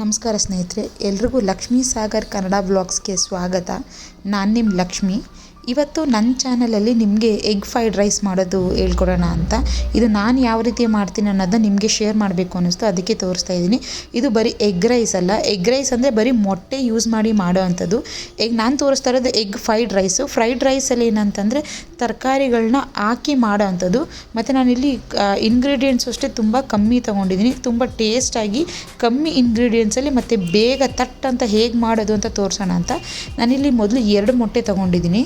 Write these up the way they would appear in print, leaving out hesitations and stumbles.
ನಮಸ್ಕಾರ ಸ್ನೇಹಿತರೆ, ಎಲ್ರಿಗೂ ಲಕ್ಷ್ಮೀ ಸಾಗರ್ ಕನ್ನಡ ವ್ಲಾಗ್ಸ್ಗೆ ಸ್ವಾಗತ. ನಾನು ನಿಮ್ಮ ಲಕ್ಷ್ಮಿ. ಇವತ್ತು ನನ್ನ ಚಾನಲಲ್ಲಿ ನಿಮಗೆ ಎಗ್ ಫ್ರೈಡ್ ರೈಸ್ ಮಾಡೋದು ಹೇಳ್ಕೊಡೋಣ ಅಂತ. ಇದು ನಾನು ಯಾವ ರೀತಿ ಮಾಡ್ತೀನಿ ಅನ್ನೋದನ್ನ ನಿಮಗೆ ಶೇರ್ ಮಾಡಬೇಕು ಅನ್ನಿಸ್ತು, ಅದಕ್ಕೆ ತೋರಿಸ್ತಾ ಇದ್ದೀನಿ. ಇದು ಬರೀ ಎಗ್ ರೈಸ್ ಅಲ್ಲ. ಎಗ್ ರೈಸ್ ಅಂದರೆ ಬರೀ ಮೊಟ್ಟೆ ಯೂಸ್ ಮಾಡಿ ಮಾಡೋ ಅಂಥದ್ದು. ನಾನು ತೋರಿಸ್ತಾ ಇರೋದು ಎಗ್ ಫ್ರೈಡ್ ರೈಸು. ಫ್ರೈಡ್ ರೈಸಲ್ಲಿ ಏನಂತಂದರೆ ತರಕಾರಿಗಳನ್ನ ಹಾಕಿ ಮಾಡೋ ಅಂಥದ್ದು. ಮತ್ತು ನಾನಿಲ್ಲಿ ಇಂಗ್ರೀಡಿಯೆಂಟ್ಸ್ ಅಷ್ಟೇ ತುಂಬ ಕಮ್ಮಿ ತೊಗೊಂಡಿದ್ದೀನಿ. ತುಂಬ ಟೇಸ್ಟಾಗಿ ಕಮ್ಮಿ ಇಂಗ್ರೀಡಿಯೆಂಟ್ಸಲ್ಲಿ ಮತ್ತು ಬೇಗ ತಟ್ ಅಂತ ಹೇಗೆ ಮಾಡೋದು ಅಂತ ತೋರಿಸೋಣ ಅಂತ ನಾನಿಲ್ಲಿ ಮೊದಲು 2 ಮೊಟ್ಟೆ ತೊಗೊಂಡಿದ್ದೀನಿ.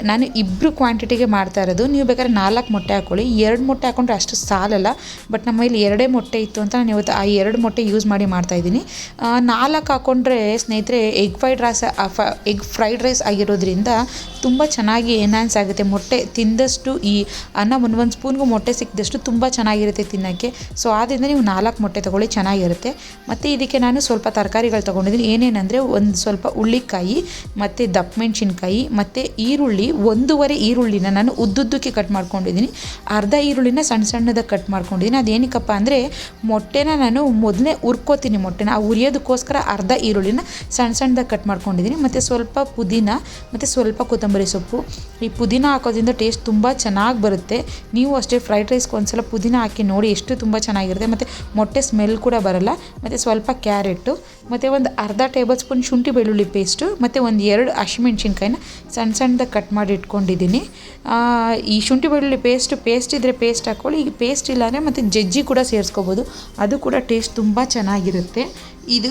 ನಾನು ಇಬ್ಬರು ಕ್ವಾಂಟಿಟಿಗೆ ಮಾಡ್ತಾ ಇರೋದು. ನೀವು ಬೇಕಾದ್ರೆ 4 ಮೊಟ್ಟೆ ಹಾಕ್ಕೊಳ್ಳಿ. 2 ಮೊಟ್ಟೆ ಹಾಕ್ಕೊಂಡ್ರೆ ಅಷ್ಟು ಸಾಲಲ್ಲ. ಬಟ್ ನಮ್ಮ ಇಲ್ಲಿ 2 ಮೊಟ್ಟೆ ಇತ್ತು ಅಂತ ನಾನು ಇವತ್ತು ಆ 2 ಮೊಟ್ಟೆ ಯೂಸ್ ಮಾಡಿ ಮಾಡ್ತಾಯಿದ್ದೀನಿ. 4 ಹಾಕ್ಕೊಂಡ್ರೆ ಸ್ನೇಹಿತರೆ ಎಗ್ ಫ್ರೈಡ್ ರೈಸ್ ಆಗಿರೋದ್ರಿಂದ ತುಂಬ ಚೆನ್ನಾಗಿ ಎನ್ಹಾನ್ಸ್ ಆಗುತ್ತೆ. ಮೊಟ್ಟೆ ತಿಂದಷ್ಟು ಈ ಅನ್ನ ಒಂದು ಸ್ಪೂನ್ಗೂ ಮೊಟ್ಟೆ ಸಿಕ್ಕಿದಷ್ಟು ತುಂಬ ಚೆನ್ನಾಗಿರುತ್ತೆ ತಿನ್ನೋಕ್ಕೆ. ಸೊ ಆದ್ದರಿಂದ ನೀವು 4 ಮೊಟ್ಟೆ ತೊಗೊಳ್ಳಿ, ಚೆನ್ನಾಗಿರುತ್ತೆ. ಮತ್ತು ಇದಕ್ಕೆ ನಾನು ಸ್ವಲ್ಪ ತರಕಾರಿಗಳು ತೊಗೊಂಡಿದ್ದೀನಿ. ಏನೇನೆಂದರೆ ಒಂದು ಸ್ವಲ್ಪ ಹುಳ್ಳಿಕಾಯಿ ಮತ್ತು ದಪ್ಪ ಮೆಣಸಿನ್ಕಾಯಿ ಮತ್ತು ಈರುಳ್ಳಿ, 1.5 ಈರುಳ್ಳಿನ ನಾನು ಉದ್ದುದ್ದಕ್ಕೆ ಕಟ್ ಮಾಡ್ಕೊಂಡಿದ್ದೀನಿ. ಅರ್ಧ ಈರುಳ್ಳಿನ ಸಣ್ಣದಾಗಿ ಕಟ್ ಮಾಡ್ಕೊಂಡಿದ್ದೀನಿ. ಅದೇನಕ್ಕಪ್ಪ ಅಂದರೆ ಮೊಟ್ಟೆನ ನಾನು ಮೊದಲೇ ಹುರ್ಕೋತೀನಿ. ಮೊಟ್ಟೆನ ಹುರಿಯೋದಕ್ಕೋಸ್ಕರ ಅರ್ಧ ಈರುಳ್ಳಿನ ಸಣ್ಣದಾಗಿ ಕಟ್ ಮಾಡ್ಕೊಂಡಿದ್ದೀನಿ. ಮತ್ತು ಸ್ವಲ್ಪ ಪುದೀನ ಮತ್ತು ಸ್ವಲ್ಪ ಕೊತ್ತಂಬರಿ ಸೊಪ್ಪು. ಈ ಪುದೀನ ಹಾಕೋದ್ರಿಂದ ಟೇಸ್ಟ್ ತುಂಬ ಚೆನ್ನಾಗಿ ಬರುತ್ತೆ. ನೀವು ಅಷ್ಟೇ ಫ್ರೈಡ್ ರೈಸ್ಗೆ ಒಂದ್ಸಲ ಪುದೀನ ಹಾಕಿ ನೋಡಿ, ಎಷ್ಟು ತುಂಬ ಚೆನ್ನಾಗಿರುತ್ತೆ. ಮತ್ತು ಮೊಟ್ಟೆ ಸ್ಮೆಲ್ ಕೂಡ ಬರಲ್ಲ. ಮತ್ತು ಸ್ವಲ್ಪ ಕ್ಯಾರೆಟು ಮತ್ತು ಒಂದು ಅರ್ಧ ಟೇಬಲ್ ಸ್ಪೂನ್ ಶುಂಠಿ ಬೆಳ್ಳುಳ್ಳಿ ಪೇಸ್ಟು ಮತ್ತು ಒಂದು 2 ಹಸಿಮೆಣ್ಸಿನ್ಕಾಯಿನ ಸಣ್ಣದಾಗಿ ಕಟ್ ಮಾಡಿ ಇಟ್ಕೊಂಡಿದ್ದೀನಿ. ಈ ಶುಂಠಿ ಬೆಳ್ಳುಳ್ಳಿ ಪೇಸ್ಟ್ ಇದ್ದರೆ ಪೇಸ್ಟ್ ಹಾಕ್ಕೊಳ್ಳಿ. ಈಗ ಪೇಸ್ಟ್ ಇಲ್ಲಾಂದರೆ ಮತ್ತು ಜಜ್ಜಿ ಕೂಡ ಸೇರಿಸ್ಕೋಬೋದು, ಅದು ಕೂಡ ಟೇಸ್ಟ್ ತುಂಬ ಚೆನ್ನಾಗಿರುತ್ತೆ. ಇದು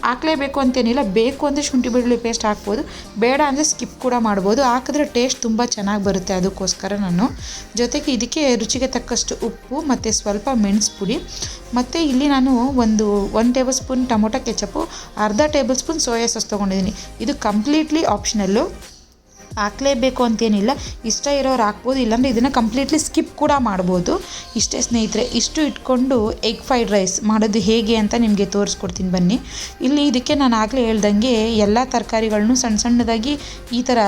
ಹಾಕಲೇಬೇಕು ಅಂತೇನಿಲ್ಲ, ಬೇಕು ಅಂದರೆ ಶುಂಠಿ ಬೆಳ್ಳುಳ್ಳಿ ಪೇಸ್ಟ್ ಹಾಕ್ಬೋದು, ಬೇಡ ಅಂದರೆ ಸ್ಕಿಪ್ ಕೂಡ ಮಾಡ್ಬೋದು. ಹಾಕಿದ್ರೆ ಟೇಸ್ಟ್ ತುಂಬ ಚೆನ್ನಾಗಿ ಬರುತ್ತೆ. ಅದಕ್ಕೋಸ್ಕರ ನಾನು ಜೊತೆಗೆ ಇದಕ್ಕೆ ರುಚಿಗೆ ತಕ್ಕಷ್ಟು ಉಪ್ಪು ಮತ್ತು ಸ್ವಲ್ಪ ಮೆಣಸು ಪುಡಿ ಮತ್ತು ಇಲ್ಲಿ ನಾನು ಒಂದು ಟೇಬಲ್ ಸ್ಪೂನ್ ಟೊಮೊಟೊ ಕೆಚಪ್ಪು, ಅರ್ಧ ಟೇಬಲ್ ಸ್ಪೂನ್ ಸೋಯಾ ಸಾಸ್ ತೊಗೊಂಡಿದ್ದೀನಿ. ಇದು ಕಂಪ್ಲೀಟ್ಲಿ ಆಪ್ಷನಲ್ಲು, ಹಾಕಲೇಬೇಕು ಅಂತೇನಿಲ್ಲ. ಇಷ್ಟ ಇರೋರು ಹಾಕ್ಬೋದು, ಇಲ್ಲಾಂದರೆ ಇದನ್ನು ಕಂಪ್ಲೀಟ್ಲಿ ಸ್ಕಿಪ್ ಕೂಡ ಮಾಡ್ಬೋದು. ಇಷ್ಟೇ ಸ್ನೇಹಿತರೆ. ಇಷ್ಟು ಇಟ್ಕೊಂಡು ಎಗ್ ಫ್ರೈಡ್ ರೈಸ್ ಮಾಡೋದು ಹೇಗೆ ಅಂತ ನಿಮಗೆ ತೋರಿಸ್ಕೊಡ್ತೀನಿ ಬನ್ನಿ. ಇಲ್ಲಿ ಇದಕ್ಕೆ ನಾನು ಆಗಲೇ ಹೇಳ್ದಂಗೆ ಎಲ್ಲ ತರಕಾರಿಗಳನ್ನೂ ಸಣ್ಣದಾಗಿ ಈ ಥರ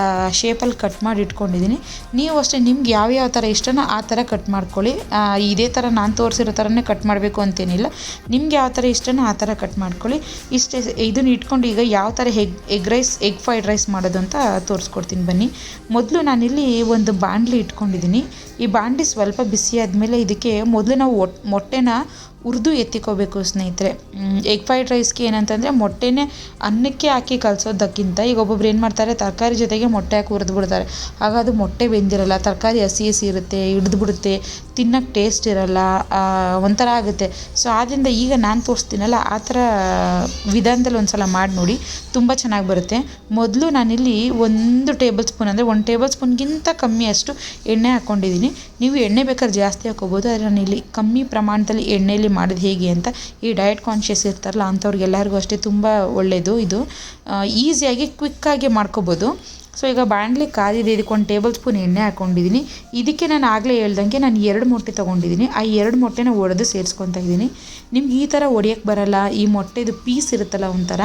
ಶೇಪಲ್ಲಿ ಕಟ್ ಮಾಡಿ ಇಟ್ಕೊಂಡಿದ್ದೀನಿ. ನೀವು ಅಷ್ಟೇ ನಿಮ್ಗೆ ಯಾವ ಥರ ಇಷ್ಟನೋ ಆ ಥರ ಕಟ್ ಮಾಡ್ಕೊಳ್ಳಿ. ಇದೇ ಥರ ನಾನು ತೋರಿಸಿರೋ ಥರನೇ ಕಟ್ ಮಾಡಬೇಕು ಅಂತೇನಿಲ್ಲ. ನಿಮ್ಗೆ ಯಾವ ಥರ ಇಷ್ಟನೋ ಆ ಥರ ಕಟ್ ಮಾಡ್ಕೊಳ್ಳಿ. ಇಷ್ಟೇ. ಇದನ್ನು ಇಟ್ಕೊಂಡು ಈಗ ಯಾವ ಥರ ಎಗ್ ಫ್ರೈಡ್ ರೈಸ್ ಮಾಡೋದು ಅಂತ ತೋರಿಸ್ಕೊಡ್ತೀನಿ ಬನ್ನಿ. ಮೊದಲು ನಾನಿಲ್ಲಿ ಒಂದು ಬಾಣಲಿ ಇಟ್ಕೊಂಡಿದ್ದೀನಿ. ಈ ಬಾಣಲಿ ಸ್ವಲ್ಪ ಬಿಸಿ ಆದಮೇಲೆ ಇದಕ್ಕೆ ಮೊದಲು ನಾವು ಮೊಟ್ಟೆನ ಹುರಿದು ಎತ್ತಿಕೋಬೇಕು ಸ್ನೇಹಿತರೆ. ಎಗ್ ಫ್ರೈಡ್ ರೈಸ್ಗೆ ಏನಂತಂದರೆ ಮೊಟ್ಟೆನೇ ಅನ್ನಕ್ಕೆ ಹಾಕಿ ಕಲಸೋದಕ್ಕಿಂತ ಈಗ ಒಬ್ಬೊಬ್ರು ಏನು ಮಾಡ್ತಾರೆ, ತರಕಾರಿ ಜೊತೆಗೆ ಮೊಟ್ಟೆ ಹಾಕಿ ಹುರಿದು ಬಿಡ್ತಾರೆ. ಆಗ ಅದು ಮೊಟ್ಟೆ ಬೆಂದಿರಲ್ಲ, ತರಕಾರಿ ಹಸಿ ಇರುತ್ತೆ, ಹಿಡಿದ್ಬಿಡುತ್ತೆ, ತಿನ್ನೋಕ್ಕೆ ಟೇಸ್ಟ್ ಇರಲ್ಲ, ಒಂಥರ ಆಗುತ್ತೆ. ಸೊ ಆದ್ದರಿಂದ ಈಗ ನಾನು ತೋರಿಸ್ತೀನಲ್ಲ ಆ ಥರ ವಿಧಾನದಲ್ಲಿ ಒಂದು ಸಲ ಮಾಡಿ ನೋಡಿ, ತುಂಬ ಚೆನ್ನಾಗಿ ಬರುತ್ತೆ. ಮೊದಲು ನಾನಿಲ್ಲಿ 1 ಟೇಬಲ್ ಸ್ಪೂನ್ ಅಂದರೆ 1 ಟೇಬಲ್ ಸ್ಪೂನ್ಗಿಂತ ಕಮ್ಮಿ ಅಷ್ಟು ಎಣ್ಣೆ ಹಾಕ್ಕೊಂಡಿದ್ದೀನಿ. ನೀವು ಎಣ್ಣೆ ಬೇಕಾದ್ರೆ ಜಾಸ್ತಿ ಹಾಕ್ಕೋಬೋದು, ಆದರೆ ನಾನಿಲ್ಲಿ ಕಮ್ಮಿ ಪ್ರಮಾಣದಲ್ಲಿ ಎಣ್ಣೆಯಲ್ಲಿ ಮಾಡೋದು ಹೇಗೆ ಅಂತ, ಈ ಡಯಟ್ ಕಾನ್ಷಿಯಸ್ ಇರ್ತಾರಲ್ಲ ಅಂಥವ್ರಿಗೆಲ್ಲರಿಗೂ ಅಷ್ಟೇ ತುಂಬ ಒಳ್ಳೆಯದು. ಇದು ಈಸಿಯಾಗಿ ಕ್ವಿಕ್ಕಾಗಿ ಮಾಡ್ಕೋಬೋದು. ಸೊ ಈಗ ಬಾಣಲಿ ಕಾದಿದೆ, ಇದಕ್ಕೆ 1 ಟೇಬಲ್ ಸ್ಪೂನ್ ಎಣ್ಣೆ ಹಾಕ್ಕೊಂಡಿದ್ದೀನಿ. ಇದಕ್ಕೆ ನಾನು ಆಗಲೇ ಹೇಳ್ದಂಗೆ ನಾನು 2 ಮೊಟ್ಟೆ ತೊಗೊಂಡಿದ್ದೀನಿ. ಆ 2 ಮೊಟ್ಟೆನ ಒಡೆದು ಸೇರಿಸ್ಕೊತಾ ಇದ್ದೀನಿ. ನಿಮ್ಗೆ ಈ ಥರ ಒಡೆಯೋಕ್ಕೆ ಬರಲ್ಲ, ಈ ಮೊಟ್ಟೆದು ಪೀಸ್ ಇರುತ್ತಲ್ಲ ಒಂಥರ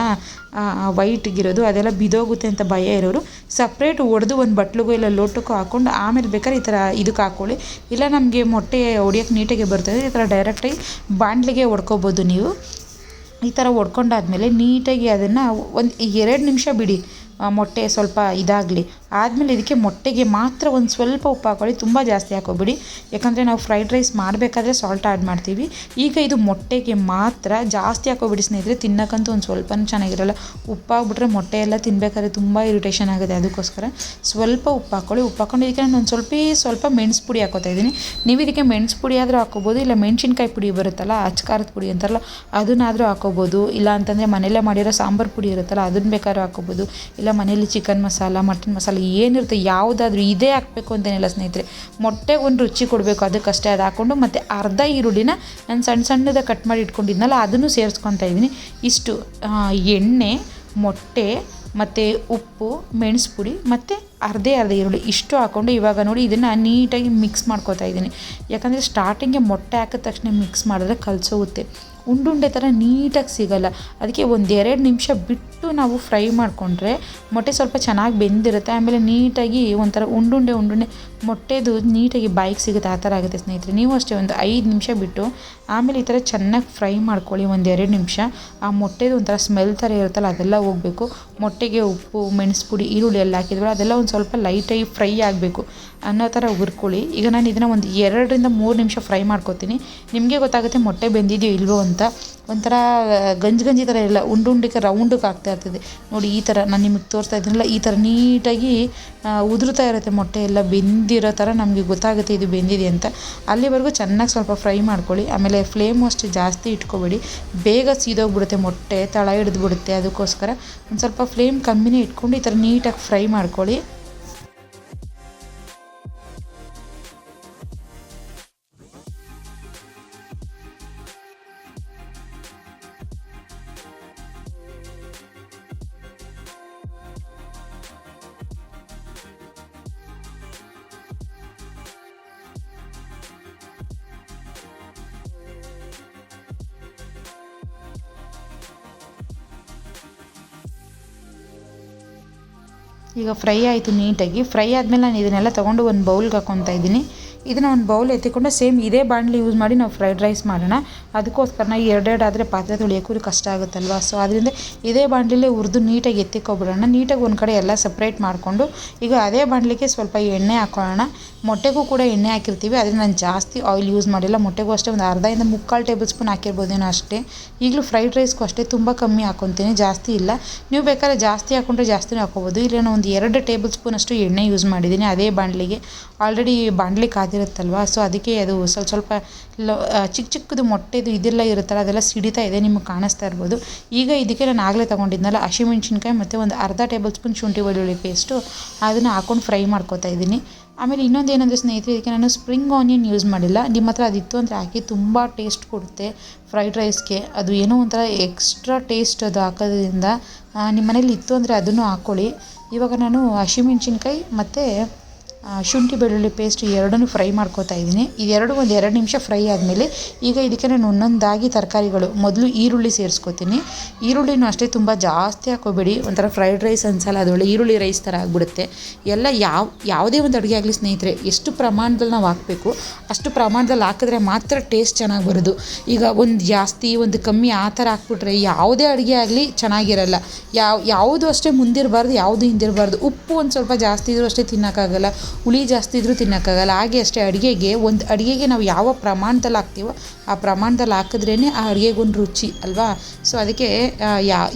ವೈಟಿಗಿರೋದು, ಅದೆಲ್ಲ ಬಿದೋಗುತ್ತೆ ಅಂತ ಭಯ ಇರೋರು ಸಪ್ರೇಟ್ ಒಡೆದು ಒಂದು ಬಟ್ಲಿಗೋ ಇಲ್ಲ ಲೋಟಕ್ಕೋ ಹಾಕ್ಕೊಂಡು ಆಮೇಲೆ ಬೇಕಾದ್ರೆ ಈ ಥರ ಇದಕ್ಕೆ ಹಾಕ್ಕೊಳ್ಳಿ. ಇಲ್ಲ ನಮಗೆ ಮೊಟ್ಟೆ ಒಡೆಯೋಕ್ಕೆ ನೀಟಾಗಿ ಬರ್ತದೆ, ಈ ಥರ ಡೈರೆಕ್ಟಾಗಿ ಬಾಣಲಿಗೆ ಹೊಡ್ಕೊಬೋದು ನೀವು. ಈ ಥರ ಹೊಡ್ಕೊಂಡಾದ್ಮೇಲೆ ನೀಟಾಗಿ ಅದನ್ನು ಒಂದು 2 ನಿಮಿಷ ಬಿಡಿ, ಮೊಟ್ಟೆ ಸ್ವಲ್ಪ ಇದಾಗಲಿ. ಆದಮೇಲೆ ಇದಕ್ಕೆ ಮೊಟ್ಟೆಗೆ ಮಾತ್ರ ಒಂದು ಸ್ವಲ್ಪ ಉಪ್ಪು ಹಾಕ್ಕೊಳ್ಳಿ, ತುಂಬ ಜಾಸ್ತಿ ಹಾಕೋಬಿಡಿ. ಯಾಕಂದರೆ ನಾವು ಫ್ರೈಡ್ ರೈಸ್ ಮಾಡಬೇಕಾದ್ರೆ ಸಾಲ್ಟ್ ಆ್ಯಡ್ ಮಾಡ್ತೀವಿ. ಈಗ ಇದು ಮೊಟ್ಟೆಗೆ ಮಾತ್ರ ಜಾಸ್ತಿ ಹಾಕೋಬಿಡಿ ಸ್ನೇಹಿತರೆ, ತಿನ್ನೋಕ್ಕಂತೂ ಒಂದು ಸ್ವಲ್ಪನೂ ಚೆನ್ನಾಗಿರಲ್ಲ. ಉಪ್ಪು ಹಾಕ್ಬಿಟ್ರೆ ಮೊಟ್ಟೆ ಎಲ್ಲ ತಿನ್ನಬೇಕಾದ್ರೆ ತುಂಬ ಇರಿಟೇಷನ್ ಆಗುತ್ತೆ. ಅದಕ್ಕೋಸ್ಕರ ಸ್ವಲ್ಪ ಉಪ್ಪು ಹಾಕ್ಕೊಳ್ಳಿ. ಉಪ್ಪು ಹಾಕ್ಕೊಂಡು ಇದಕ್ಕೆ ನಾನು ಒಂದು ಸ್ವಲ್ಪ ಮೆಣಸು ಪುಡಿ ಹಾಕೋತಾ ಇದ್ದೀನಿ. ನೀವು ಇದಕ್ಕೆ ಮೆಣಸು ಪುಡಿ ಆದರೂ ಹಾಕೋಬೋದು, ಇಲ್ಲ ಮೆಣಸಿನ್ಕಾಯಿ ಪುಡಿ ಬರುತ್ತಲ್ಲ, ಅಚ್ಕಾರದ ಪುಡಿ ಅಂತಾರಲ್ಲ, ಅದನ್ನಾದರೂ ಹಾಕೋಬೋದು. ಇಲ್ಲ ಅಂತಂದರೆ ಮನೆಯಲ್ಲೇ ಮಾಡಿರೋ ಸಾಂಬಾರು ಪುಡಿ ಇರುತ್ತಲ್ಲ, ಅದನ್ನ ಬೇಕಾದ್ರೂ ಹಾಕೋಬೋದು. ಇಲ್ಲ ಮನೇಲಿ ಚಿಕನ್ ಮಸಾಲ, ಮಟನ್ ಮಸಾಲ ಏನಿರುತ್ತೆ ಯಾವುದಾದ್ರೂ ಇದೇ ಹಾಕಬೇಕು ಅಂತೇನಿಲ್ಲ ಸ್ನೇಹಿತರೆ. ಮೊಟ್ಟೆಗೆ ಒಂದು ರುಚಿ ಕೊಡಬೇಕು, ಅದಕ್ಕಷ್ಟೇ. ಅದು ಹಾಕ್ಕೊಂಡು ಮತ್ತು ಅರ್ಧ ಈರುಳ್ಳಿನ ನಾನು ಸಣ್ಣದಾಗಿ ಕಟ್ ಮಾಡಿ ಇಟ್ಕೊಂಡಿದ್ನಲ್ಲ ಅದನ್ನು ಸೇರಿಸ್ಕೊತಾ ಇದ್ದೀನಿ. ಇಷ್ಟು ಎಣ್ಣೆ, ಮೊಟ್ಟೆ ಮತ್ತು ಉಪ್ಪು, ಮೆಣಸು ಪುಡಿ ಮತ್ತು ಅರ್ಧೇ ಅರ್ಧ ಈರುಳ್ಳಿ ಇಷ್ಟು ಹಾಕ್ಕೊಂಡು ಇವಾಗ ನೋಡಿ ಇದನ್ನು ನೀಟಾಗಿ ಮಿಕ್ಸ್ ಮಾಡ್ಕೊತಾ ಇದ್ದೀನಿ. ಯಾಕಂದರೆ ಸ್ಟಾರ್ಟಿಂಗೆ ಮೊಟ್ಟೆ ಹಾಕಿದ ತಕ್ಷಣ ಮಿಕ್ಸ್ ಮಾಡಿದ್ರೆ ಕಲಸೋಗುತ್ತೆ, ಉಂಡುಂಡೆ ಥರ ನೀಟಾಗಿ ಸಿಗೋಲ್ಲ. ಅದಕ್ಕೆ 1-2 ನಿಮಿಷ ಬಿಟ್ಟು ನಾವು ಫ್ರೈ ಮಾಡಿಕೊಂಡ್ರೆ ಮೊಟ್ಟೆ ಸ್ವಲ್ಪ ಚೆನ್ನಾಗಿ ಬೆಂದಿರುತ್ತೆ. ಆಮೇಲೆ ನೀಟಾಗಿ ಒಂಥರ ಉಂಡುಂಡೆ ಮೊಟ್ಟೆದು ನೀಟಾಗಿ ಬಾಯಿಗೆ ಸಿಗುತ್ತೆ, ಆ ಥರ ಆಗುತ್ತೆ ಸ್ನೇಹಿತರೆ. ನೀವು ಅಷ್ಟೇ ಒಂದು 5 ನಿಮಿಷ ಬಿಟ್ಟು ಆಮೇಲೆ ಈ ಥರ ಚೆನ್ನಾಗಿ ಫ್ರೈ ಮಾಡ್ಕೊಳ್ಳಿ 1-2 ನಿಮಿಷ. ಆ ಮೊಟ್ಟೆದು ಒಂಥರ ಸ್ಮೆಲ್ ಥರ ಇರುತ್ತಲ್ಲ ಅದೆಲ್ಲ ಹೋಗಬೇಕು. ಮೊಟ್ಟೆಗೆ ಉಪ್ಪು, ಮೆಣಸು ಪುಡಿ, ಈರುಳ್ಳಿ ಎಲ್ಲ ಹಾಕಿದ್ವಲ್ಲ ಅದೆಲ್ಲ ಒಂದು ಸ್ವಲ್ಪ ಲೈಟಾಗಿ ಫ್ರೈ ಆಗಬೇಕು ಅನ್ನೋ ಥರ ಹುರ್ಕೊಳ್ಳಿ. ಈಗ ನಾನು ಇದನ್ನು ಒಂದು 2-3 ನಿಮಿಷ ಫ್ರೈ ಮಾಡ್ಕೊತೀನಿ. ನಿಮಗೆ ಗೊತ್ತಾಗುತ್ತೆ ಮೊಟ್ಟೆ ಬೆಂದಿದೆಯೋ ಇಲ್ವೋ ಅಂತ. ಒಂಥರ ಗಂಜಿ ಥರ ಇಲ್ಲ, ಉಂಡುಂಡಿಗೆ ರೌಂಡಿಗೆ ಆಗ್ತಾ ಇರ್ತದೆ ನೋಡಿ. ಈ ಥರ ನಾನು ನಿಮಗೆ ತೋರಿಸ್ತಾ ಇದ್ದೀನಲ್ಲ, ಈ ಥರ ನೀಟಾಗಿ ಉದುರುತ್ತಾ ಇರುತ್ತೆ ಮೊಟ್ಟೆ ಎಲ್ಲ ಬೆಂದಿರೋ ಥರ ನಮಗೆ ಗೊತ್ತಾಗುತ್ತೆ ಇದು ಬೆಂದಿದೆ ಅಂತ. ಅಲ್ಲಿವರೆಗೂ ಚೆನ್ನಾಗಿ ಸ್ವಲ್ಪ ಫ್ರೈ ಮಾಡ್ಕೊಳ್ಳಿ. ಆಮೇಲೆ ಫ್ಲೇಮು ಅಷ್ಟು ಜಾಸ್ತಿ ಇಟ್ಕೊಬೇಡಿ, ಬೇಗ ಸೀದೋಗ್ಬಿಡುತ್ತೆ ಮೊಟ್ಟೆ, ತಳ ಹಿಡಿದ್ಬಿಡುತ್ತೆ. ಅದಕ್ಕೋಸ್ಕರ ಒಂದು ಸ್ವಲ್ಪ ಫ್ಲೇಮ್ ಕಮ್ಮಿನೇ ಇಟ್ಕೊಂಡು ಈ ಥರ ನೀಟಾಗಿ ಫ್ರೈ ಮಾಡ್ಕೊಳ್ಳಿ. ಈಗ ಫ್ರೈ ಆಯಿತು ನೀಟಾಗಿ. ಫ್ರೈ ಆದಮೇಲೆ ನಾನು ಇದನ್ನೆಲ್ಲ ತೊಗೊಂಡು ಒಂದು ಬೌಲ್ಗೆ ಹಾಕ್ಕೊತಾ ಇದ್ದೀನಿ. ಇದನ್ನು ಒಂದು ಬೌಲ್ ಎತ್ತಿಕೊಂಡು ಸೇಮ್ ಇದೇ ಬಾಣಲಿ ಯೂಸ್ ಮಾಡಿ ನಾವು ಫ್ರೈಡ್ ರೈಸ್ ಮಾಡೋಣ. ಅದಕ್ಕೋಸ್ಕರ ನಾವು 2 ಆದರೆ ಪಾತ್ರೆ ತೊಳಿಯೋಕ್ಕೂ ಕಷ್ಟ ಆಗುತ್ತಲ್ವ. ಸೊ ಅದರಿಂದ ಇದೇ ಬಾಣಲಿಲೇ ಹುರಿದು ನೀಟಾಗಿ ಎತ್ತಿಕೊಬಿಡೋಣ. ನೀಟಾಗಿ ಒಂದು ಕಡೆ ಎಲ್ಲ ಸಪ್ರೇಟ್ ಮಾಡಿಕೊಂಡು ಈಗ ಅದೇ ಬಾಣಲಿಗೆ ಸ್ವಲ್ಪ ಎಣ್ಣೆ ಹಾಕ್ಕೊಳ್ಳೋಣ. ಮೊಟ್ಟೆಗೂ ಕೂಡ ಎಣ್ಣೆ ಹಾಕಿರ್ತೀವಿ, ಆದರೆ ನಾನು ಜಾಸ್ತಿ ಆಯಿಲ್ ಯೂಸ್ ಮಾಡಿಲ್ಲ. ಮೊಟ್ಟೆಗೂ ಅಷ್ಟೇ ಒಂದು 1/2-3/4 ಟೇಬಲ್ ಸ್ಪೂನ್ ಹಾಕಿರ್ಬೋದೇನೋ ಅಷ್ಟೇ. ಈಗಲೂ ಫ್ರೈಡ್ ರೈಸ್ಗೂ ಅಷ್ಟೇ ತುಂಬ ಕಮ್ಮಿ ಹಾಕ್ಕೊತೀನಿ, ಜಾಸ್ತಿ ಇಲ್ಲ. ನೀವು ಬೇಕಾದ್ರೆ ಜಾಸ್ತಿ ಹಾಕ್ಕೊಂಡ್ರೆ ಜಾಸ್ತಿನೇ ಹಾಕ್ಕೋಬೋದು. ಇಲ್ಲಿ ನಾನು ಒಂದು 2 ಟೇಬಲ್ ಸ್ಪೂನ್ ಅಷ್ಟು ಎಣ್ಣೆ ಯೂಸ್ ಮಾಡಿದ್ದೀನಿ ಅದೇ ಬಾಣಲಿಗೆ. ಆಲ್ರೆಡಿ ಬಾಣಲಿ ಕಾದಿರುತ್ತಲ್ವ, ಸೊ ಅದಕ್ಕೆ ಅದು ಸ್ವಲ್ಪ ಚಿಕ್ಕದು ಮೊಟ್ಟೆದು ಇದೆಲ್ಲ ಇರುತ್ತಲ್ಲ ಅದೆಲ್ಲ ಸಿಡಿತಾ ಇದೆ, ನಿಮಗೆ ಕಾಣಿಸ್ತಾ ಇರ್ಬೋದು. ಈಗ ಇದಕ್ಕೆ ನಾನು ಆಗಲೇ ತೊಗೊಂಡಿದ್ನಲ್ಲ ಹಸಿಮೆಣ್ಸಿನ್ಕಾಯಿ ಮತ್ತು ಒಂದು 1/2 ಟೇಬಲ್ ಸ್ಪೂನ್ ಶುಂಠಿ ಬೆಳ್ಳುಳ್ಳಿ ಪೇಸ್ಟು ಅದನ್ನು ಹಾಕ್ಕೊಂಡು ಫ್ರೈ ಮಾಡ್ಕೊತಾ ಇದ್ದೀನಿ. ಆಮೇಲೆ ಇನ್ನೊಂದು ಏನಂದರೆ ಸ್ನೇಹಿತರೆ, ಇದಕ್ಕೆ ನಾನು ಸ್ಪ್ರಿಂಗ್ ಆನಿಯನ್ ಯೂಸ್ ಮಾಡಿಲ್ಲ. ನಿಮ್ಮ ಹತ್ರ ಅದಿತ್ತು ಅಂದರೆ ಹಾಕಿ, ತುಂಬ ಟೇಸ್ಟ್ ಕೊಡುತ್ತೆ ಫ್ರೈಡ್ ರೈಸ್ಗೆ. ಅದು ಏನೋ ಒಂಥರ ಎಕ್ಸ್ಟ್ರಾ ಟೇಸ್ಟ್ ಅದು ಹಾಕೋದ್ರಿಂದ. ನಿಮ್ಮ ಮನೇಲಿ ಇತ್ತು ಅಂದರೆ ಅದನ್ನು ಹಾಕ್ಕೊಳ್ಳಿ. ಇವಾಗ ನಾನು ಹಸಿಮೆಣ್ಸಿನ್ಕಾಯಿ ಮತ್ತು ಶುಂಠಿ ಬೆಳ್ಳುಳ್ಳಿ ಪೇಸ್ಟ್ ಎರಡನ್ನೂ ಫ್ರೈ ಮಾಡ್ಕೊತಾ ಇದ್ದೀನಿ. ಇದೆರಡು ಒಂದು 2 ನಿಮಿಷ ಫ್ರೈ ಆದಮೇಲೆ ಈಗ ಇದಕ್ಕೆ ನಾನು ಒಂದೊಂದಾಗಿ ತರಕಾರಿಗಳು, ಮೊದಲು ಈರುಳ್ಳಿ ಸೇರಿಸ್ಕೊತೀನಿ. ಈರುಳ್ಳಿನೂ ಅಷ್ಟೇ ತುಂಬ ಜಾಸ್ತಿ ಹಾಕೋಬೇಡಿ, ಒಂಥರ ಫ್ರೈಡ್ ರೈಸ್ ಅನ್ಸಲ್ಲ, ಅದು ಒಳ್ಳೆ ಈರುಳ್ಳಿ ರೈಸ್ ಥರ ಆಗಿಬಿಡುತ್ತೆ. ಎಲ್ಲ ಯಾವುದೇ ಒಂದು ಅಡುಗೆ ಆಗಲಿ ಸ್ನೇಹಿತರೆ, ಎಷ್ಟು ಪ್ರಮಾಣದಲ್ಲಿ ನಾವು ಹಾಕಬೇಕು ಅಷ್ಟು ಪ್ರಮಾಣದಲ್ಲಿ ಹಾಕಿದ್ರೆ ಮಾತ್ರ ಟೇಸ್ಟ್ ಚೆನ್ನಾಗಿ ಬರೋದು. ಈಗ ಒಂದು ಜಾಸ್ತಿ ಒಂದು ಕಮ್ಮಿ ಆ ಥರ ಹಾಕ್ಬಿಟ್ರೆ ಯಾವುದೇ ಅಡುಗೆ ಆಗಲಿ ಚೆನ್ನಾಗಿರಲ್ಲ. ಯಾವುದು ಅಷ್ಟೇ ಮುಂದಿರಬಾರ್ದು, ಯಾವುದು ಹಿಂದಿರಬಾರ್ದು. ಉಪ್ಪು ಒಂದು ಸ್ವಲ್ಪ ಜಾಸ್ತಿ ಇದ್ರೂ ಅಷ್ಟೇ ತಿನ್ನೋಕ್ಕಾಗಲ್ಲ, ಹುಳಿ ಜಾಸ್ತಿ ಇದ್ರೂ ತಿನ್ನೋಕ್ಕಾಗಲ್ಲ. ಹಾಗೆ ಅಷ್ಟೇ ಒಂದು ಅಡುಗೆಗೆ ನಾವು ಯಾವ ಪ್ರಮಾಣದಲ್ಲಿ ಹಾಕ್ತೀವೋ ಆ ಪ್ರಮಾಣದಲ್ಲಿ ಹಾಕಿದ್ರೇ ಆ ಅಡುಗೆಗೊಂದು ರುಚಿ ಅಲ್ವಾ. ಸೊ ಅದಕ್ಕೆ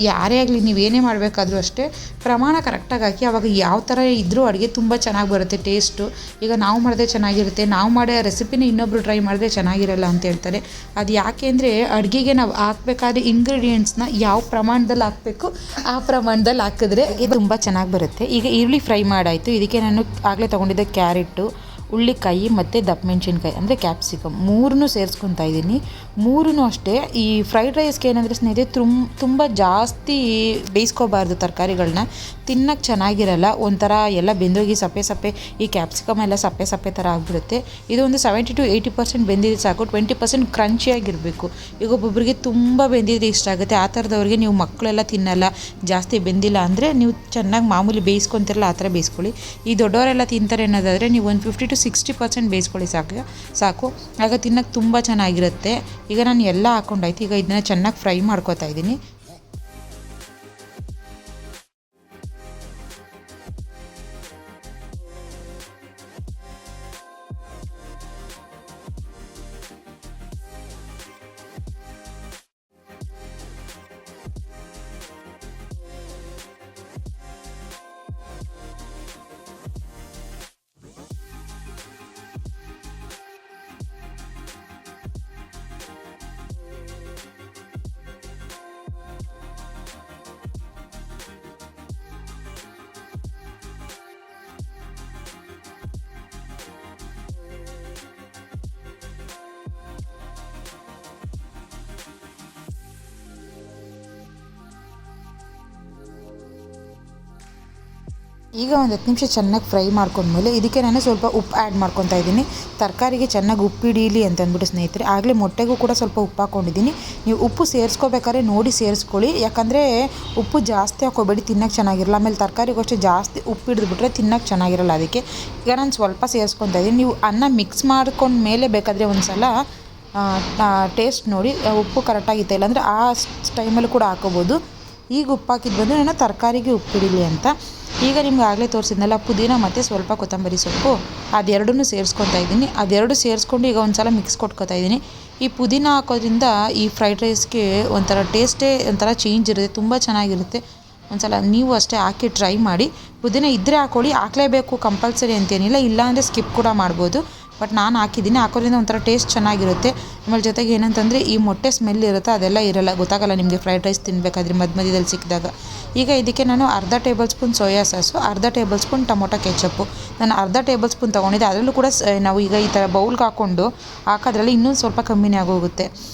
ಯಾರೇ ಆಗಲಿ ನೀವು ಏನೇ ಮಾಡಬೇಕಾದ್ರೂ ಅಷ್ಟೇ ಪ್ರಮಾಣ ಕರೆಕ್ಟಾಗಿ ಹಾಕಿ. ಆವಾಗ ಯಾವ ಥರ ಇದ್ದರೂ ಅಡುಗೆ ತುಂಬ ಚೆನ್ನಾಗಿ ಬರುತ್ತೆ ಟೇಸ್ಟು. ಈಗ ನಾವು ಮಾಡಿದ್ರೆ ಚೆನ್ನಾಗಿರುತ್ತೆ, ನಾವು ಮಾಡೋ ರೆಸಿಪಿನ ಇನ್ನೊಬ್ರು ಟ್ರೈ ಮಾಡಿದ್ರೆ ಚೆನ್ನಾಗಿರಲ್ಲ ಅಂತ ಹೇಳ್ತಾರೆ. ಅದು ಯಾಕೆ ಅಂದರೆ ಅಡುಗೆಗೆ ನಾವು ಹಾಕಬೇಕಾದ್ರೆ ಇಂಗ್ರೀಡಿಯೆಂಟ್ಸ್ನ ಯಾವ ಪ್ರಮಾಣದಲ್ಲಿ ಹಾಕಬೇಕು ಆ ಪ್ರಮಾಣದಲ್ಲಿ ಹಾಕಿದ್ರೆ ಇದು ತುಂಬ ಚೆನ್ನಾಗಿ ಬರುತ್ತೆ. ಈಗ ಈರುಳ್ಳಿ ಫ್ರೈ ಮಾಡಾಯಿತು. ಇದಕ್ಕೆ ನಾನು ಆಗಲೇ ತೊಗೊಂಡಿದ್ದೆ ಕ್ಯಾರೆಟು, ಹುಳ್ಳಿಕಾಯಿ ಮತ್ತು ದಪ್ಪ ಮೆಣಸಿನ್ಕಾಯಿ ಅಂದರೆ ಕ್ಯಾಪ್ಸಿಕಮ್, 3 ಸೇರಿಸ್ಕೊತಾ ಇದ್ದೀನಿ. 3 ಅಷ್ಟೇ. ಈ ಫ್ರೈಡ್ ರೈಸ್ಗೆ ಏನಂದರೆ ಸ್ನೇಹಿತರೆ, ತುಂಬ ಜಾಸ್ತಿ ಬೇಯಿಸ್ಕೋಬಾರ್ದು ತರಕಾರಿಗಳನ್ನ, ತಿನ್ನೋಕ್ಕೆ ಚೆನ್ನಾಗಿರಲ್ಲ. ಒಂಥರ ಎಲ್ಲ ಬೆಂದೋಗಿ ಸಪ್ಪೆ ಈ ಕ್ಯಾಪ್ಸಿಕಮ್ ಎಲ್ಲ ಸಪ್ಪೆ ಥರ ಆಗಿಬಿಡುತ್ತೆ. ಇದು ಒಂದು 70-80% ಬೆಂದಿದ್ದು ಸಾಕು, 20% ಕ್ರಂಚಿಯಾಗಿರಬೇಕು. ಈಗ ಒಬ್ಬೊಬ್ಬರಿಗೆ ತುಂಬ ಬೆಂದಿದ್ದು ಇಷ್ಟ ಆಗುತ್ತೆ. ಆ ಥರದವ್ರಿಗೆ ನೀವು ಮಕ್ಕಳೆಲ್ಲ ತಿನ್ನಲ್ಲ, ಜಾಸ್ತಿ ಬೆಂದಿಲ್ಲ ಅಂದರೆ ನೀವು ಚೆನ್ನಾಗಿ ಮಾಮೂಲಿ ಬೇಯಿಸ್ಕೊತಿರಲ್ಲ ಆ ಥರ ಬೇಯಿಸ್ಕೊಳ್ಳಿ. ಈ ದೊಡ್ಡವರೆಲ್ಲ ತಿಂತಾರೆ ಅನ್ನೋದಾದರೆ ನೀವು ಒಂದು 50-60% ಬೇಯಿಸ್ಕೊಳ್ಳಿ ಸಾಕು. ಆಗ ತಿನ್ನೋಕ್ಕೆ ತುಂಬ ಚೆನ್ನಾಗಿರುತ್ತೆ. ಈಗ ನಾನು ಎಲ್ಲ ಹಾಕ್ಕೊಂಡಾಯ್ತು. ಈಗ ಇದನ್ನ ಚೆನ್ನಾಗಿ ಫ್ರೈ ಮಾಡ್ಕೊತಾ ಇದ್ದೀನಿ. ಈಗ ಒಂದು 10 ನಿಮಿಷ ಚೆನ್ನಾಗಿ ಫ್ರೈ ಮಾಡ್ಕೊಂಡ್ಮೇಲೆ ಇದಕ್ಕೆ ನಾನು ಸ್ವಲ್ಪ ಉಪ್ಪು ಆ್ಯಡ್ ಮಾಡ್ಕೊತಾ ಇದ್ದೀನಿ. ತರಕಾರಿಗೆ ಚೆನ್ನಾಗಿ ಉಪ್ಪು ಹಿಡೀಲಿ ಅಂತ ಅಂದ್ಬಿಟ್ಟು ಸ್ನೇಹಿತರೆ. ಆಗಲೇ ಮೊಟ್ಟೆಗೂ ಕೂಡ ಸ್ವಲ್ಪ ಉಪ್ಪು ಹಾಕ್ಕೊಂಡಿದ್ದೀನಿ. ನೀವು ಉಪ್ಪು ಸೇರಿಸ್ಕೋಬೇಕಾದ್ರೆ ನೋಡಿ ಸೇರಿಸ್ಕೊಳ್ಳಿ, ಯಾಕಂದರೆ ಉಪ್ಪು ಜಾಸ್ತಿ ಹಾಕೋಬೇಡಿ, ತಿನ್ನೋಕ್ಕೆ ಚೆನ್ನಾಗಿರಲ್ಲ. ಆಮೇಲೆ ತರಕಾರಿಗೂ ಅಷ್ಟೇ ಜಾಸ್ತಿ ಉಪ್ಪು ಹಿಡಿದ್ಬಿಟ್ರೆ ತಿನ್ನೋಕ್ಕೆ ಚೆನ್ನಾಗಿರಲ್ಲ. ಅದಕ್ಕೆ ಈಗ ನಾನು ಸ್ವಲ್ಪ ಸೇರಿಸ್ಕೊತಾ ಇದ್ದೀನಿ. ನೀವು ಅನ್ನ ಮಿಕ್ಸ್ ಮಾಡ್ಕೊಂಡ ಮೇಲೆ ಬೇಕಾದರೆ ಒಂದು ಸಲ ಟೇಸ್ಟ್ ನೋಡಿ ಉಪ್ಪು ಕರೆಕ್ಟಾಗಿತ್ತು ಇಲ್ಲಾಂದರೆ ಆ ಟೈಮಲ್ಲಿ ಕೂಡ ಹಾಕೋಬೋದು. ಈಗ ಉಪ್ಪು ಹಾಕಿದ್ದು ಬಂದು ನಾನು ತರಕಾರಿಗೆ ಉಪ್ಪು ಹಿಡೀಲಿ ಅಂತ. ಈಗ ನಿಮ್ಗೆ ಆಗಲೇ ತೋರಿಸಿದ್ನಲ್ಲ ಪುದೀನ ಮತ್ತು ಸ್ವಲ್ಪ ಕೊತ್ತಂಬರಿ ಸೊಪ್ಪು ಅದೆರಡನ್ನೂ ಸೇರಿಸ್ಕೊತಾ ಇದ್ದೀನಿ. ಅದೆರಡು ಸೇರಿಸ್ಕೊಂಡು ಈಗ ಒಂದು ಸಲ ಮಿಕ್ಸ್ ಕೊಟ್ಕೊತಾ ಇದ್ದೀನಿ. ಈ ಪುದೀನ ಹಾಕೋದ್ರಿಂದ ಈ ಫ್ರೈಡ್ ರೈಸ್ಗೆ ಒಂಥರ ಟೇಸ್ಟೇ ಒಂಥರ ಚೇಂಜ್ ಇರುತ್ತೆ, ತುಂಬ ಚೆನ್ನಾಗಿರುತ್ತೆ. ಒಂದು ಸಲ ನೀವು ಅಷ್ಟೇ ಹಾಕಿ ಟ್ರೈ ಮಾಡಿ. ಪುದೀನ ಇದ್ದರೆ ಹಾಕ್ಕೊಳ್ಳಿ, ಹಾಕಲೇಬೇಕು ಕಂಪಲ್ಸರಿ ಅಂತೇನಿಲ್ಲ, ಇಲ್ಲ ಅಂದರೆ ಸ್ಕಿಪ್ ಕೂಡ ಮಾಡ್ಬೋದು. ಬಟ್ ನಾನು ಹಾಕಿದ್ದೀನಿ, ಹಾಕೋದ್ರಿಂದ ಒಂಥರ ಟೇಸ್ಟ್ ಚೆನ್ನಾಗಿರುತ್ತೆ. ಆಮೇಲೆ ಜೊತೆಗೆ ಏನಂತಂದರೆ ಈ ಮೊಟ್ಟೆ ಸ್ಮೆಲ್ ಇರುತ್ತೆ, ಅದೆಲ್ಲ ಇರಲ್ಲ, ಗೊತ್ತಾಗಲ್ಲ ನಿಮಗೆ ಫ್ರೈಡ್ ರೈಸ್ ತಿನ್ನಬೇಕಾದ್ರೆ ಮಧ್ಯದಲ್ಲಿ ಸಿಕ್ಕಿದಾಗ. ಈಗ ಇದಕ್ಕೆ ನಾನು ಅರ್ಧ ಟೇಬಲ್ ಸ್ಪೂನ್ ಸೋಯಾ ಸಾಸು, ಅರ್ಧ ಟೇಬಲ್ ಸ್ಪೂನ್ ಟೊಮೊಟೊ ಕೆಚಪ್ಪು, ನಾನು ಅರ್ಧ ಟೇಬಲ್ ಸ್ಪೂನ್ ತೊಗೊಂಡಿದ್ದೆ. ಅದರಲ್ಲೂ ಕೂಡ ನಾವು ಈಗ ಈ ಥರ ಬೌಲ್ಗೆ ಹಾಕ್ಕೊಂಡು ಹಾಕೋದ್ರಲ್ಲಿ ಇನ್ನೂ ಸ್ವಲ್ಪ ಕಮ್ಮಿನೇ ಆಗೋಗುತ್ತೆ.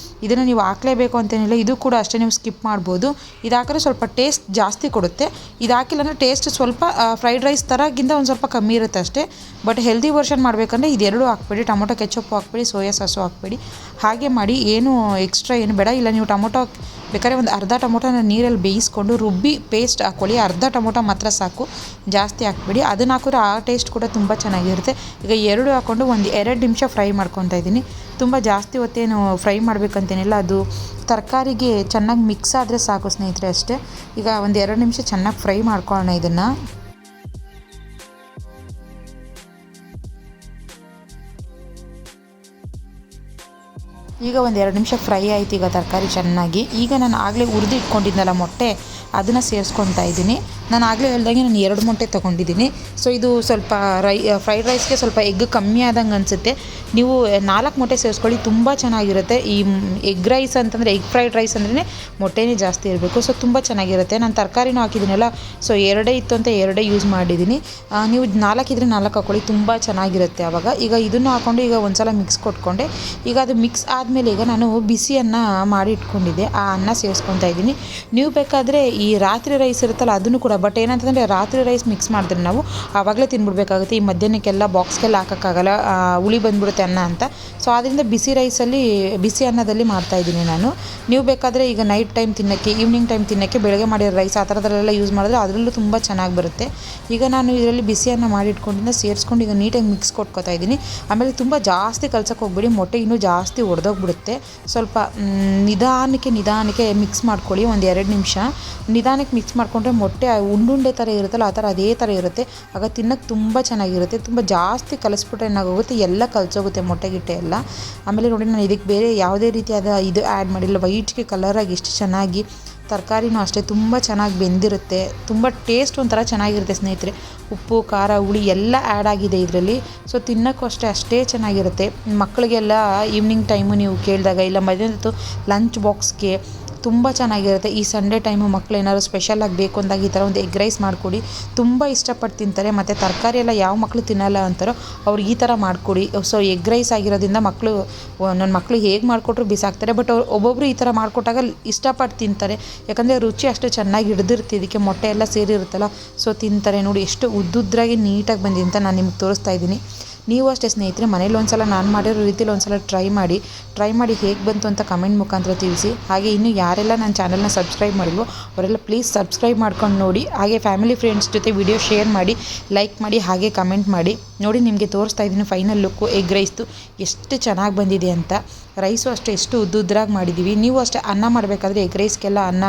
ಇದನ್ನು ನೀವು ಹಾಕಲೇಬೇಕು ಅಂತೇನಿಲ್ಲ, ಇದು ಕೂಡ ಅಷ್ಟೇ, ನೀವು ಸ್ಕಿಪ್ ಮಾಡ್ಬೋದು. ಇದು ಹಾಕಿದ್ರೆ ಸ್ವಲ್ಪ ಟೇಸ್ಟ್ ಜಾಸ್ತಿ ಕೊಡುತ್ತೆ. ಇದು ಹಾಕಿಲ್ಲ ಅಂದರೆ ಟೇಸ್ಟ್ ಸ್ವಲ್ಪ ಫ್ರೈಡ್ ರೈಸ್ ಥರಗಿಂತ ಒಂದು ಸ್ವಲ್ಪ ಕಮ್ಮಿ ಇರುತ್ತೆ ಅಷ್ಟೇ. ಬಟ್ ಹೆಲ್ದಿ ವರ್ಷನ್ ಮಾಡಬೇಕಂದ್ರೆ ಇದೆರಡು ಹಾಕ್ಬೇಡಿ, ಟೊಮೊಟೊ ಕೆಚಪ್ಪು ಹಾಕ್ಬೇಡಿ, ಸೋಯಾ ಸಾಸು ಹಾಕ್ಬೇಡಿ. ಹಾಗೆ ಮಾಡಿ, ಏನು ಎಕ್ಸ್ಟ್ರಾ ಏನು ಬೇಡ. ಇಲ್ಲ ನೀವು ಟೊಮೊಟೊ ಬೇಕಾದ್ರೆ ಒಂದು ಅರ್ಧ ಟೊಮೊಟೊನ ನೀರಲ್ಲಿ ಬೇಯಿಸ್ಕೊಂಡು ರುಬ್ಬಿ ಪೇಸ್ಟ್ ಹಾಕ್ಕೊಳ್ಳಿ, ಅರ್ಧ ಟೊಮೊಟೊ ಮಾತ್ರ ಸಾಕು, ಜಾಸ್ತಿ ಹಾಕ್ಬೇಡಿ. ಅದನ್ನು ಹಾಕಿದ್ರೆ ಆ ಟೇಸ್ಟ್ ಕೂಡ ತುಂಬ ಚೆನ್ನಾಗಿರುತ್ತೆ. ಈಗ ಎರಡು ಹಾಕ್ಕೊಂಡು ಒಂದು 2 ನಿಮಿಷ ಫ್ರೈ ಮಾಡ್ಕೊತಾ ಇದ್ದೀನಿ. ತುಂಬ ಜಾಸ್ತಿ ಹೊತ್ತೇನು ಫ್ರೈ ಮಾಡಬೇಕಂತೇನಿಲ್ಲ, ಅದು ತರಕಾರಿಗೆ ಚೆನ್ನಾಗಿ ಮಿಕ್ಸ್ ಆದರೆ ಸಾಕು ಸ್ನೇಹಿತರೆ, ಅಷ್ಟೇ. ಈಗ ಒಂದು 2 ನಿಮಿಷ ಚೆನ್ನಾಗಿ ಫ್ರೈ ಮಾಡ್ಕೊಳ್ಳೋಣ ಇದನ್ನು. ಈಗ ಒಂದು 2 ನಿಮಿಷ ಫ್ರೈ ಆಯಿತು ಈಗ ತರಕಾರಿ ಚೆನ್ನಾಗಿ. ಈಗ ನಾನು ಆಗಲೇ ಹುರಿದು ಇಟ್ಕೊಂಡಿದ್ನಲ್ಲ ಮೊಟ್ಟೆ, ಅದನ್ನು ಸೇರಿಸ್ಕೊತಾ ಇದ್ದೀನಿ. ನಾನು ಆಗಲೇ ಹೇಳ್ದಂಗೆ ನಾನು 2 ಮೊಟ್ಟೆ ತೊಗೊಂಡಿದ್ದೀನಿ. ಸೊ ಇದು ಸ್ವಲ್ಪ ಫ್ರೈಡ್ ರೈಸ್ಗೆ ಸ್ವಲ್ಪ ಎಗ್ ಕಮ್ಮಿ ಆದಂಗೆ ಅನಿಸುತ್ತೆ. ನೀವು 4 ಮೊಟ್ಟೆ ಸೇರಿಸ್ಕೊಳ್ಳಿ, ತುಂಬ ಚೆನ್ನಾಗಿರುತ್ತೆ. ಈ ಎಗ್ ರೈಸ್ ಅಂತಂದರೆ, ಎಗ್ ಫ್ರೈಡ್ ರೈಸ್ ಅಂದ್ರೆ ಮೊಟ್ಟೆನೇ ಜಾಸ್ತಿ ಇರಬೇಕು. ಸೊ ತುಂಬ ಚೆನ್ನಾಗಿರುತ್ತೆ. ನಾನು ತರಕಾರಿನೂ ಹಾಕಿದ್ದೀನಲ್ಲ, ಸೊ 2 ಇತ್ತು ಅಂತ 2 ಯೂಸ್ ಮಾಡಿದ್ದೀನಿ. ನೀವು 4 ಇದ್ದರೆ 4 ಹಾಕ್ಕೊಳ್ಳಿ, ತುಂಬ ಚೆನ್ನಾಗಿರುತ್ತೆ ಆವಾಗ. ಈಗ ಇದನ್ನು ಹಾಕ್ಕೊಂಡು ಈಗ ಒಂದು ಸಲ ಮಿಕ್ಸ್ ಕೊಟ್ಕೊಂಡೆ. ಈಗ ಅದು ಮಿಕ್ಸ್ ಆದಮೇಲೆ ಈಗ ನಾನು ಬಿಸಿ ಅನ್ನ ಮಾಡಿ ಇಟ್ಕೊಂಡಿದ್ದೆ, ಆ ಅನ್ನ ಸೇರಿಸ್ಕೊತಾ ಇದ್ದೀನಿ. ನೀವು ಬೇಕಾದರೆ ಈ ರಾತ್ರಿ ರೈಸ್ ಇರುತ್ತಲ್ಲ ಅದನ್ನು ಕೂಡ, ಬಟ್ ಏನಂತಂದರೆ ರಾತ್ರಿ ರೈಸ್ ಮಿಕ್ಸ್ ಮಾಡಿದ್ರೆ ನಾವು ಆವಾಗಲೇ ತಿನ್ಬಿಡ್ಬೇಕಾಗುತ್ತೆ. ಈ ಮಧ್ಯಾಹ್ನಕ್ಕೆಲ್ಲ ಬಾಕ್ಸ್ಗೆಲ್ಲ ಹಾಕೋಕ್ಕಾಗಲ್ಲ, ಹುಳಿ ಬಂದ್ಬಿಡುತ್ತೆ ಅನ್ನ ಅಂತ. ಸೊ ಆದ್ದರಿಂದ ಬಿಸಿ ರೈಸಲ್ಲಿ, ಬಿಸಿ ಅನ್ನದಲ್ಲಿ ಮಾಡ್ತಾಯಿದ್ದೀನಿ ನಾನು. ನೀವು ಬೇಕಾದರೆ ಈಗ ನೈಟ್ ಟೈಮ್ ತಿನ್ನೋಕ್ಕೆ, ಈವ್ನಿಂಗ್ ಟೈಮ್ ತಿನ್ನೋಕ್ಕೆ ಬೆಳಗ್ಗೆ ಮಾಡಿರೋ ರೈಸ್ ಆ ಥರದಲ್ಲೆಲ್ಲ ಯೂಸ್ ಮಾಡಿದ್ರೆ ಅದರಲ್ಲೂ ತುಂಬ ಚೆನ್ನಾಗಿ ಬರುತ್ತೆ. ಈಗ ನಾನು ಇದರಲ್ಲಿ ಬಿಸಿ ಅನ್ನ ಮಾಡಿ ಇಟ್ಕೊಂಡಿದ್ದ ಸೇರಿಸ್ಕೊಂಡು ಈಗ ನೀಟಾಗಿ ಮಿಕ್ಸ್ ಕೊಟ್ಕೊತಾ ಇದ್ದೀನಿ. ಆಮೇಲೆ ತುಂಬ ಜಾಸ್ತಿ ಕಲ್ಸಕ್ಕೆ ಹೋಗ್ಬೇಡಿ, ಮೊಟ್ಟೆ ಇನ್ನೂ ಜಾಸ್ತಿ ಒಡೆದೋಗ್ಬಿಡುತ್ತೆ. ಸ್ವಲ್ಪ ನಿಧಾನಕ್ಕೆ ಮಿಕ್ಸ್ ಮಾಡ್ಕೊಳ್ಳಿ. ಒಂದು 2 ನಿಮಿಷ ನಿಧಾನಕ್ಕೆ ಮಿಕ್ಸ್ ಮಾಡಿಕೊಂಡ್ರೆ ಮೊಟ್ಟೆ ಉಂಡುಂಡೆ ಥರ ಇರುತ್ತಲ್ಲ ಆ ಥರ ಅದೇ ಥರ ಇರುತ್ತೆ. ಆಗ ತಿನ್ನೋಕ್ಕೆ ತುಂಬ ಚೆನ್ನಾಗಿರುತ್ತೆ. ತುಂಬ ಜಾಸ್ತಿ ಕಲಿಸ್ಬಿಟ್ರೆ ಏನಾಗೋಗುತ್ತೆ, ಎಲ್ಲ ಕಲಸೋಗುತ್ತೆ ಮೊಟ್ಟೆ ಗಿಟ್ಟೆ ಎಲ್ಲ. ಆಮೇಲೆ ನೋಡಿ, ನಾನು ಇದಕ್ಕೆ ಬೇರೆ ಯಾವುದೇ ರೀತಿಯಾದ ಇದು ಆ್ಯಡ್ ಮಾಡಿಲ್ಲ. ವೈಟ್ಗೆ ಕಲರಾಗಿ ಎಷ್ಟು ಚೆನ್ನಾಗಿ, ತರಕಾರಿನೂ ಅಷ್ಟೇ ತುಂಬ ಚೆನ್ನಾಗಿ ಬೆಂದಿರುತ್ತೆ. ತುಂಬ ಟೇಸ್ಟ್ ಒಂಥರ ಚೆನ್ನಾಗಿರುತ್ತೆ ಸ್ನೇಹಿತರೆ. ಉಪ್ಪು ಖಾರ ಹುಳಿ ಎಲ್ಲ ಆ್ಯಡ್ ಆಗಿದೆ ಇದರಲ್ಲಿ. ಸೊ ತಿನ್ನೋಕ್ಕೂ ಅಷ್ಟೇ ಚೆನ್ನಾಗಿರುತ್ತೆ. ಮಕ್ಕಳಿಗೆಲ್ಲ ಈವ್ನಿಂಗ್ ಟೈಮು ನೀವು ಕೇಳಿದಾಗ, ಇಲ್ಲ ಮಧ್ಯಾಹ್ನದ್ದು ಲಂಚ್ ಬಾಕ್ಸ್ಗೆ ತುಂಬ ಚೆನ್ನಾಗಿರುತ್ತೆ. ಈ ಸಂಡೇ ಟೈಮು ಮಕ್ಳು ಏನಾದ್ರು ಸ್ಪೆಷಲಾಗಿ ಬೇಕು ಅಂದಾಗ ಈ ಥರ ಒಂದು ಎಗ್ ರೈಸ್ ಮಾಡಿಕೊಡಿ, ತುಂಬ ಇಷ್ಟಪಟ್ಟು ತಿಂತಾರೆ. ಮತ್ತು ತರಕಾರಿ ಎಲ್ಲ ಯಾವ ಮಕ್ಕಳು ತಿನ್ನಲ್ಲ ಅಂತಾರೋ ಅವ್ರಿಗೆ ಈ ಥರ ಮಾಡಿಕೊಡಿ. ಸೊ ಎಗ್ ರೈಸ್ ಆಗಿರೋದ್ರಿಂದ ನನ್ನ ಮಕ್ಕಳು ಹೇಗೆ ಮಾಡಿಕೊಟ್ರು ಬಿಸಾಕ್ತಾರೆ, ಬಟ್ ಅವ್ರು ಒಬ್ಬೊಬ್ಬರು ಈ ಥರ ಮಾಡಿಕೊಟ್ಟಾಗ ಇಷ್ಟಪಟ್ಟು ತಿಂತಾರೆ. ಯಾಕಂದರೆ ರುಚಿ ಅಷ್ಟು ಚೆನ್ನಾಗಿ ಹಿಡಿದಿರುತ್ತೆ, ಇದಕ್ಕೆ ಮೊಟ್ಟೆ ಎಲ್ಲ ಸೇರಿರುತ್ತಲ್ಲ, ಸೊ ತಿಂತಾರೆ. ನೋಡಿ ಎಷ್ಟು ಉದ್ದುದ್ರಾಗಿ ನೀಟಾಗಿ ಬಂದಿದೆ ಅಂತ ನಾನು ನಿಮ್ಗೆ ತೋರಿಸ್ತಾ ಇದ್ದೀನಿ. ನೀವು ಅಷ್ಟೇ ಸ್ನೇಹಿತರೆ, ಮನೇಲಿ ಒಂದು ಸಲ ನಾನು ಮಾಡಿರೋ ರೀತಿಲಿ ಒಂದು ಸಲ ಟ್ರೈ ಮಾಡಿ ಹೇಗೆ ಬಂತು ಅಂತ ಕಮೆಂಟ್ ಮುಖಾಂತರ ತಿಳಿಸಿ. ಹಾಗೆ ಇನ್ನೂ ಯಾರೆಲ್ಲ ನನ್ನ ಚಾನಲ್ನ ಸಬ್ಸ್ಕ್ರೈಬ್ ಮಾಡಿಲ್ವೋ ಅವರೆಲ್ಲ ಪ್ಲೀಸ್ ಸಬ್ಸ್ಕ್ರೈಬ್ ಮಾಡ್ಕೊಂಡು ನೋಡಿ. ಹಾಗೆ ಫ್ಯಾಮಿಲಿ ಫ್ರೆಂಡ್ಸ್ ಜೊತೆ ವಿಡಿಯೋ ಶೇರ್ ಮಾಡಿ, ಲೈಕ್ ಮಾಡಿ, ಹಾಗೆ ಕಮೆಂಟ್ ಮಾಡಿ. ನೋಡಿ, ನಿಮಗೆ ತೋರಿಸ್ತಾ ಇದ್ದೀನಿ ಫೈನಲ್ ಲುಕ್ಕು ಎಗ್ ರೈಸ್ದು ಎಷ್ಟು ಚೆನ್ನಾಗಿ ಬಂದಿದೆ ಅಂತ. ರೈಸು ಅಷ್ಟೇ ಎಷ್ಟು ಉದ್ದುದ್ರಾಗಿ ಮಾಡಿದ್ದೀವಿ. ನೀವು ಅಷ್ಟೇ ಅನ್ನ ಮಾಡಬೇಕಾದ್ರೆ ಎಗ್ ರೈಸ್ಗೆಲ್ಲ ಅನ್ನ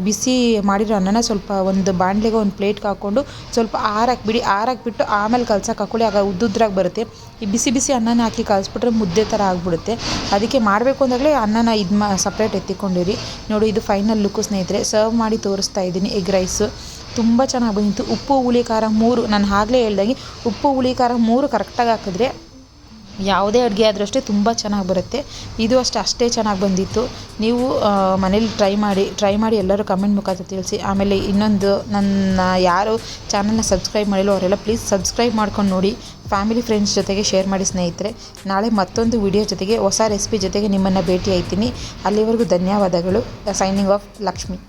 ಬಿಸಿ ಮಾಡಿರೋ ಅನ್ನನ ಸ್ವಲ್ಪ ಒಂದು ಬಾಣಲೆಗೆ ಒಂದು ಪ್ಲೇಟ್ಗೆ ಹಾಕ್ಕೊಂಡು ಸ್ವಲ್ಪ ಆರಾಕ್ಬಿಟ್ಟು ಆಮೇಲೆ ಕಲ್ಸಕ್ಕೆ ಹಾಕ್ಕೊಳ್ಳಿ. ಆಗ ಉದ್ದುದ್ರಾಗಿ ಬರುತ್ತೆ. ಈ ಬಿಸಿ ಅನ್ನನ ಹಾಕಿ ಕಲಿಸ್ಬಿಟ್ರೆ ಮುದ್ದೆ ಥರ ಆಗಿಬಿಡುತ್ತೆ. ಅದಕ್ಕೆ ಮಾಡಬೇಕು ಅಂದಾಗಲೇ ಅನ್ನನ ಸಪ್ರೇಟ್ ಎತ್ತಿಕೊಂಡಿರಿ. ನೋಡಿ, ಇದು ಫೈನಲ್ ಲುಕ್ಕು ಸ್ನೇಹಿತರೆ. ಸರ್ವ್ ಮಾಡಿ ತೋರಿಸ್ತಾ ಇದ್ದೀನಿ ಎಗ್ ರೈಸು. ತುಂಬ ಚೆನ್ನಾಗಿ ಬಂದಿತ್ತು. ಉಪ್ಪು ಹುಳಿ ಖಾರ 3 ನಾನು ಆಗಲೇ ಹೇಳ್ದಂಗೆ ಉಪ್ಪು ಹುಳಿ ಖಾರ 3 ಕರೆಕ್ಟಾಗಿ ಹಾಕಿದ್ರೆ ಯಾವುದೇ ಅಡುಗೆ ಆದರೂ ಅಷ್ಟೇ ತುಂಬ ಚೆನ್ನಾಗಿ ಬರುತ್ತೆ. ಇದು ಅಷ್ಟೇ ಚೆನ್ನಾಗಿ ಬಂದಿತ್ತು. ನೀವು ಮನೇಲಿ ಟ್ರೈ ಮಾಡಿ ಎಲ್ಲರೂ ಕಮೆಂಟ್ ಮುಖಾಂತರ ತಿಳಿಸಿ. ಆಮೇಲೆ ಇನ್ನೊಂದು, ನನ್ನ ಯಾರು ಚಾನಲ್ನ ಸಬ್ಸ್ಕ್ರೈಬ್ ಮಾಡಿಲ್ಲೋ ಅವರೆಲ್ಲ ಪ್ಲೀಸ್ ಸಬ್ಸ್ಕ್ರೈಬ್ ಮಾಡ್ಕೊಂಡು ನೋಡಿ. ಫ್ಯಾಮಿಲಿ ಫ್ರೆಂಡ್ಸ್ ಜೊತೆಗೆ ಶೇರ್ ಮಾಡಿ ಸ್ನೇಹಿತರೆ. ನಾಳೆ ಮತ್ತೊಂದು ವಿಡಿಯೋ ಜೊತೆಗೆ ಹೊಸ ರೆಸಿಪಿ ಜೊತೆಗೆ ನಿಮ್ಮನ್ನು ಭೇಟಿ ಆಯ್ತೀನಿ. ಅಲ್ಲಿವರೆಗೂ ಧನ್ಯವಾದಗಳು. Signing off Lakshmi.